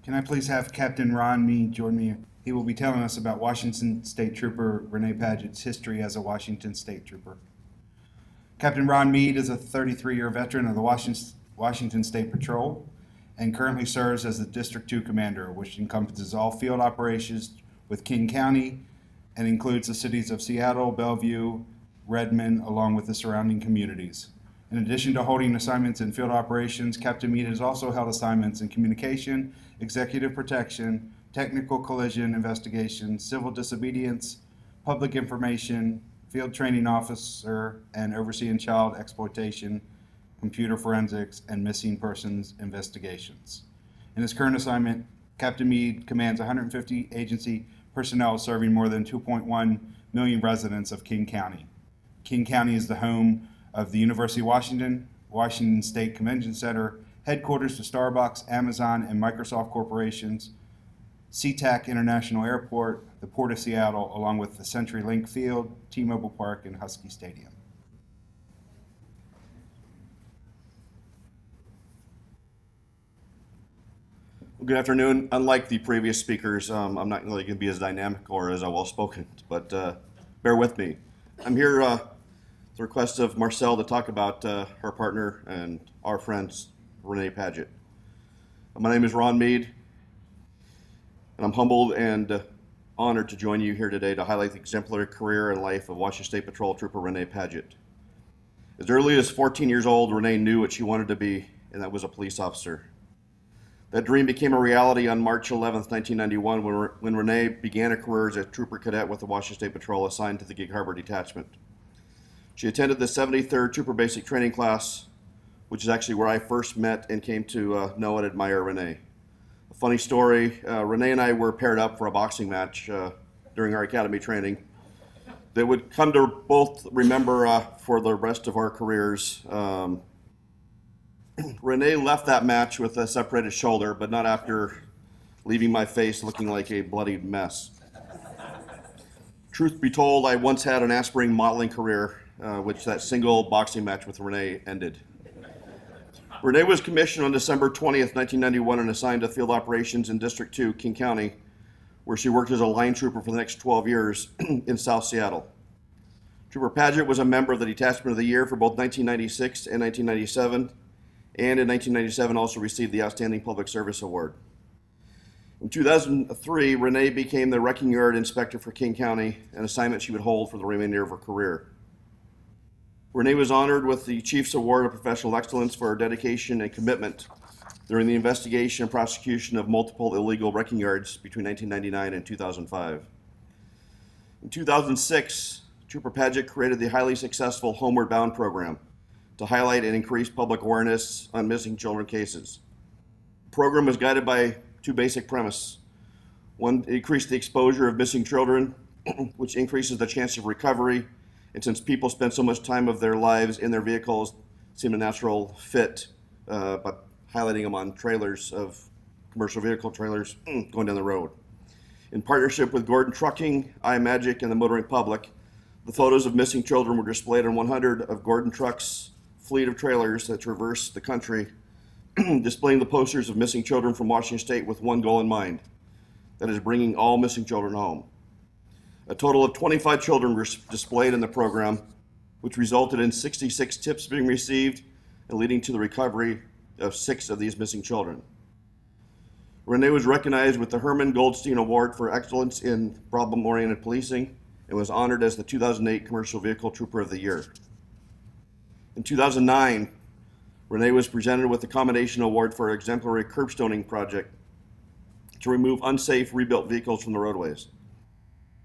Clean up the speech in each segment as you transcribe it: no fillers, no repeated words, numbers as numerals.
Can I please have Captain Ron Meade join me? He will be telling us about Washington State Trooper Renee Padgett's history as a Washington State Trooper. Captain Ron Meade is a 33-year veteran of the Washington State Patrol and currently serves as the District 2 Commander, which encompasses all field operations with King County and includes the cities of Seattle, Bellevue, Redmond, along with the surrounding communities. In addition to holding assignments in field operations, Captain Meade has also held assignments in communication, executive protection, technical collision investigation, civil disobedience, public information, field training officer, and overseeing child exploitation, computer forensics, and missing persons investigations. In his current assignment, Captain Meade commands 150 agency personnel serving more than 2.1 million residents of King County. King County is the home of the University of Washington, Washington State Convention Center, headquarters to Starbucks, Amazon, and Microsoft corporations, SeaTac International Airport, the Port of Seattle, along with the CenturyLink Field, T-Mobile Park, and Husky Stadium. Good afternoon. Unlike the previous speakers, I'm not really going to be as dynamic or as well-spoken, but bear with me. I'm here at the request of Marcella to talk about her partner and our friends, Renee Padgett. My name is Ron Meade, and I'm humbled and honored to join you here today to highlight the exemplary career and life of Washington State Patrol Trooper Renee Padgett. As early as 14 years old, Renee knew what she wanted to be, and that was a police officer. That dream became a reality on March 11, 1991, when Renee began her career as a trooper cadet with the Washington State Patrol assigned to the Gig Harbor Detachment. She attended the 73rd Trooper Basic Training class, which is actually where I first met and came to know and admire Renee. A funny story, Renee and I were paired up for a boxing match during our academy training that would come to both remember for the rest of our careers. Renee left that match with a separated shoulder, but not after leaving my face looking like a bloodied mess. Truth be told, I once had an aspiring modeling career, which that single boxing match with Renee ended. Renee was commissioned on December 20th, 1991 and assigned to field operations in District 2, King County, where she worked as a line trooper for the next 12 years in South Seattle. Trooper Padgett was a member of the Detachment of the Year for both 1996 and 1997, and in 1997 also received the Outstanding Public Service Award. In 2003, Renee became the Wrecking Yard Inspector for King County, an assignment she would hold for the remainder of her career. Renee was honored with the Chief's Award of Professional Excellence for her dedication and commitment during the investigation and prosecution of multiple illegal wrecking yards between 1999 and 2005. In 2006, Trooper Padgett created the highly successful Homeward Bound program to highlight and increase public awareness on missing children cases. The program was guided by two basic premises. One, increase the exposure of missing children, which increases the chance of recovery, and since people spend so much time of their lives in their vehicles, it seemed a natural fit by highlighting them on trailers of commercial vehicle trailers going down the road. In partnership with Gordon Trucking, iMagic, and the motoring public, the photos of missing children were displayed on 100 of Gordon Truck's fleet of trailers that traverse the country, displaying the posters of missing children from Washington State with one goal in mind, that is bringing all missing children home. A total of 25 children were displayed in the program, which resulted in 66 tips being received and leading to the recovery of 6 of these missing children. Renee was recognized with the Herman Goldstein Award for Excellence in Problem-Oriented Policing and was honored as the 2008 Commercial Vehicle Trooper of the Year. In 2009, Renee was presented with the Commendation Award for her exemplary curbstoning project to remove unsafe rebuilt vehicles from the roadways.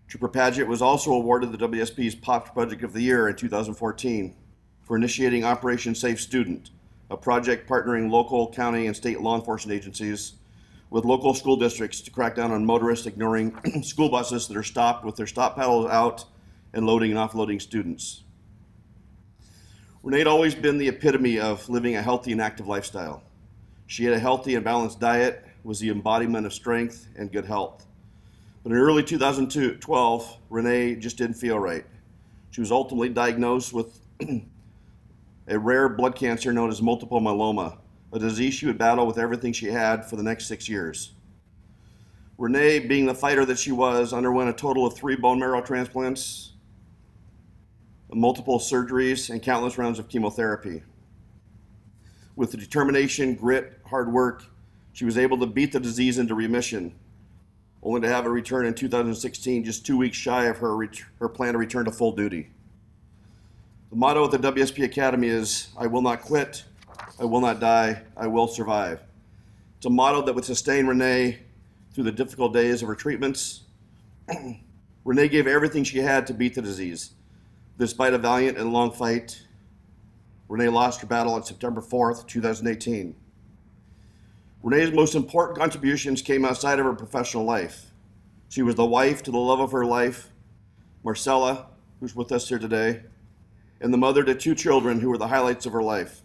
Trooper Padgett was also awarded the WSP's POPs Project of the Year in 2014 for initiating Operation Safe Student, a project partnering local, county, and state law enforcement agencies with local school districts to crack down on motorists ignoring school buses that are stopped with their stop paddles out and loading and offloading students. Renee had always been the epitome of living a healthy and active lifestyle. She had a healthy and balanced diet, was the embodiment of strength and good health. But in early 2012, Renee just didn't feel right. She was ultimately diagnosed with a rare blood cancer known as multiple myeloma, a disease she would battle with everything she had for the next 6 years. Renee, being the fighter that she was, underwent a total of 3 bone marrow transplants, multiple surgeries, and countless rounds of chemotherapy. With the determination, grit, hard work, she was able to beat the disease into remission, only to have it return in 2016, just 2 weeks shy of her plan to return to full duty. The motto at the WSP Academy is, "I will not quit, I will not die, I will survive." It's a motto that would sustain Renee through the difficult days of her treatments. Renee gave everything she had to beat the disease. Despite a valiant and long fight, Renee lost her battle on September 4th, 2018. Renee's most important contributions came outside of her professional life. She was the wife to the love of her life, Marcella, who's with us here today, and the mother to 2 children who were the highlights of her life.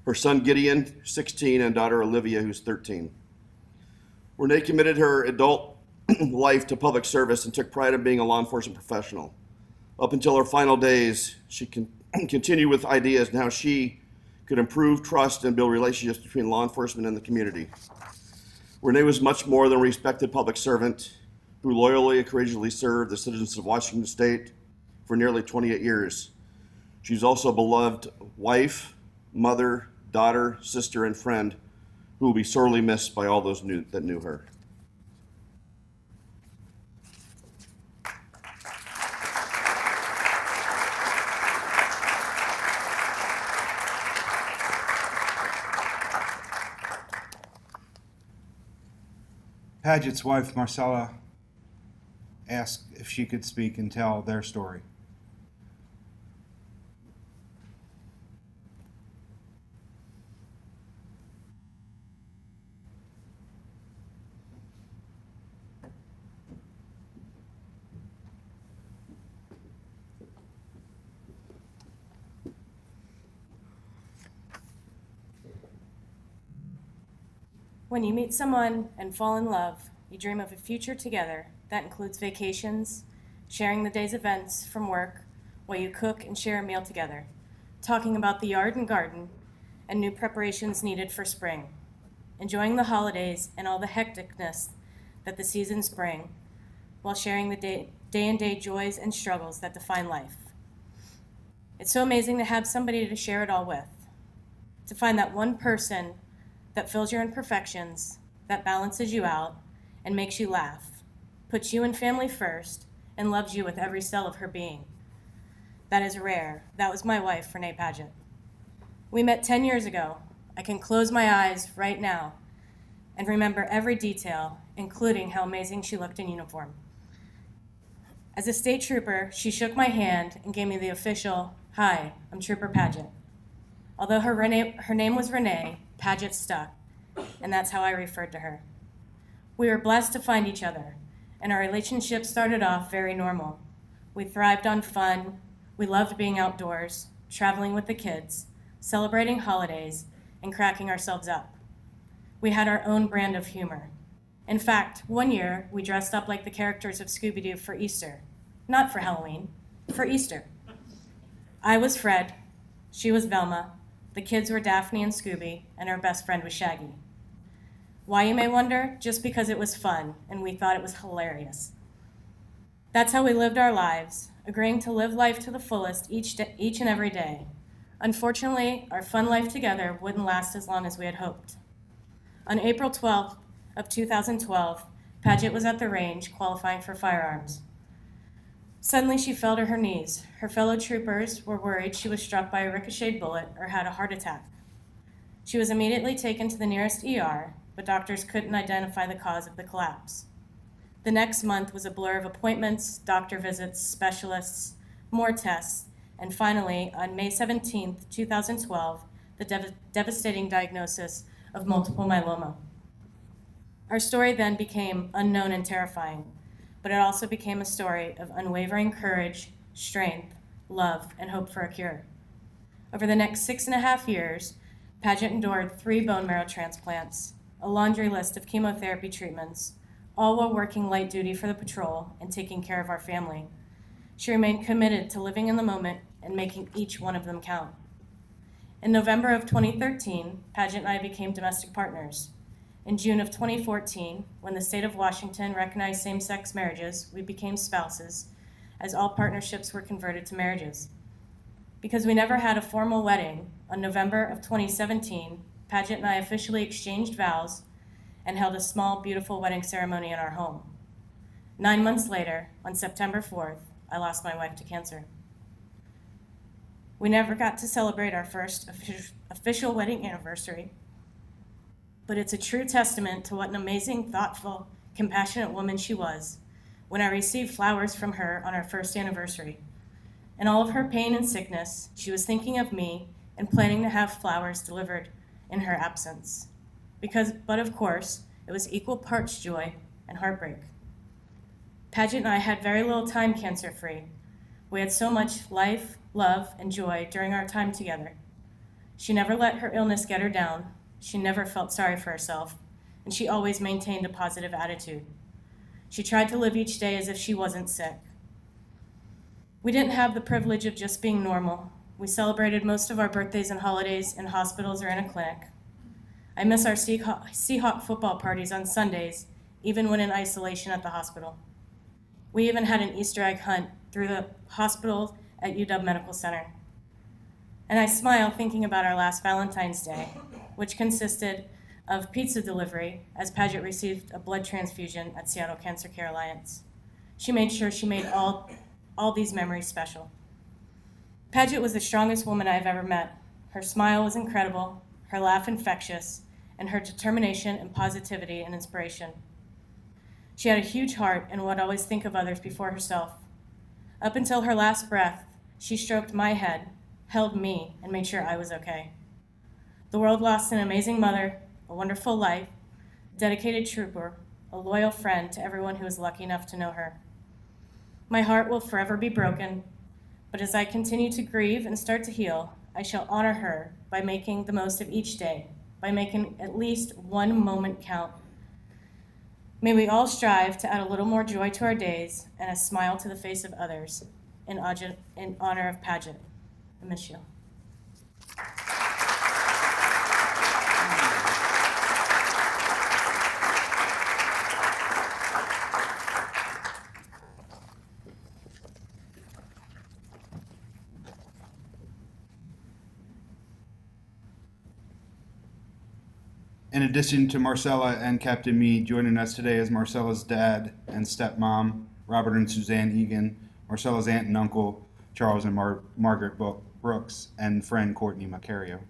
Her son Gideon, 16, and daughter Olivia, who's 13. Renee committed her adult life to public service and took pride in being a law enforcement professional. Up until her final days, she continued with ideas on how she could improve trust and build relationships between law enforcement and the community. Renee was much more than a respected public servant who loyally and courageously served the citizens of Washington State for nearly 28 years. She's also a beloved wife, mother, daughter, sister, and friend who will be sorely missed by all those that knew her. Padgett's wife, Marcella, asked if she could speak and tell their story. When you meet someone and fall in love, you dream of a future together that includes vacations, sharing the day's events from work while you cook and share a meal together, talking about the yard and garden and new preparations needed for spring, enjoying the holidays and all the hecticness that the seasons bring, while sharing the day-and-day joys and struggles that define life. It's so amazing to have somebody to share it all with, to find that one person that fills your imperfections, that balances you out and makes you laugh, puts you and family first, and loves you with every cell of her being. That is rare. That was my wife, Renee Padgett. We met 10 years ago. I can close my eyes right now and remember every detail, including how amazing she looked in uniform. As a state trooper, she shook my hand and gave me the official, "Hi, I'm Trooper Padgett." Although her name was Renee, Padgett stuck, and that's how I referred to her. We were blessed to find each other, and our relationship started off very normal. We thrived on fun, we loved being outdoors, traveling with the kids, celebrating holidays, and cracking ourselves up. We had our own brand of humor. In fact, one year, we dressed up like the characters of Scooby-Doo for Easter. Not for Halloween, for Easter. I was Fred, she was Velma, the kids were Daphne and Scooby, and our best friend was Shaggy. Why, you may wonder? Just because it was fun, and we thought it was hilarious. That's how we lived our lives, agreeing to live life to the fullest each and every day. Unfortunately, our fun life together wouldn't last as long as we had hoped. On April 12th of 2012, Padgett was at the range qualifying for firearms. Suddenly, she fell to her knees. Her fellow troopers were worried she was struck by a ricocheted bullet or had a heart attack. She was immediately taken to the nearest ER, but doctors couldn't identify the cause of the collapse. The next month was a blur of appointments, doctor visits, specialists, more tests, and finally, on May 17th, 2012, the devastating diagnosis of multiple myeloma. Our story then became unknown and terrifying, but it also became a story of unwavering courage, strength, love, and hope for a cure. Over the next 6.5 years, Padgett endured 3 bone marrow transplants, a laundry list of chemotherapy treatments, all while working light duty for the patrol and taking care of our family. She remained committed to living in the moment and making each one of them count. In November of 2013, Padgett and I became domestic partners. In June of 2014, when the state of Washington recognized same-sex marriages, we became spouses, as all partnerships were converted to marriages. Because we never had a formal wedding, on November of 2017, Padgett and I officially exchanged vows and held a small, beautiful wedding ceremony in our home. 9 months later, on September 4th, I lost my wife to cancer. We never got to celebrate our first official wedding anniversary, but it's a true testament to what an amazing, thoughtful, compassionate woman she was when I received flowers from her on our first anniversary. In all of her pain and sickness, she was thinking of me and planning to have flowers delivered in her absence. But of course, it was equal parts joy and heartbreak. Padgett and I had very little time cancer-free. We had so much life, love, and joy during our time together. She never let her illness get her down. She never felt sorry for herself, and she always maintained a positive attitude. She tried to live each day as if she wasn't sick. We didn't have the privilege of just being normal. We celebrated most of our birthdays and holidays in hospitals or in a clinic. I miss our Seahawk football parties on Sundays, even when in isolation at the hospital. We even had an Easter egg hunt through the hospital at UW Medical Center. And I smile thinking about our last Valentine's Day, which consisted of pizza delivery as Padgett received a blood transfusion at Seattle Cancer Care Alliance. She made sure she made all these memories special. Padgett was the strongest woman I've ever met. Her smile was incredible, her laugh infectious, and her determination and positivity and inspiration. She had a huge heart and would always think of others before herself. Up until her last breath, she stroked my head, held me, and made sure I was okay. The world lost an amazing mother, a wonderful life, a dedicated trooper, a loyal friend to everyone who was lucky enough to know her. My heart will forever be broken, but as I continue to grieve and start to heal, I shall honor her by making the most of each day, by making at least one moment count. May we all strive to add a little more joy to our days and a smile to the face of others in honor of Padgett. I miss you. In addition to Marcella and Captain Meade, joining us today is Marcella's dad and stepmom, Robert and Suzanne Egan, Marcella's aunt and uncle, Charles and Margaret Brooks, and friend Courtney Macario.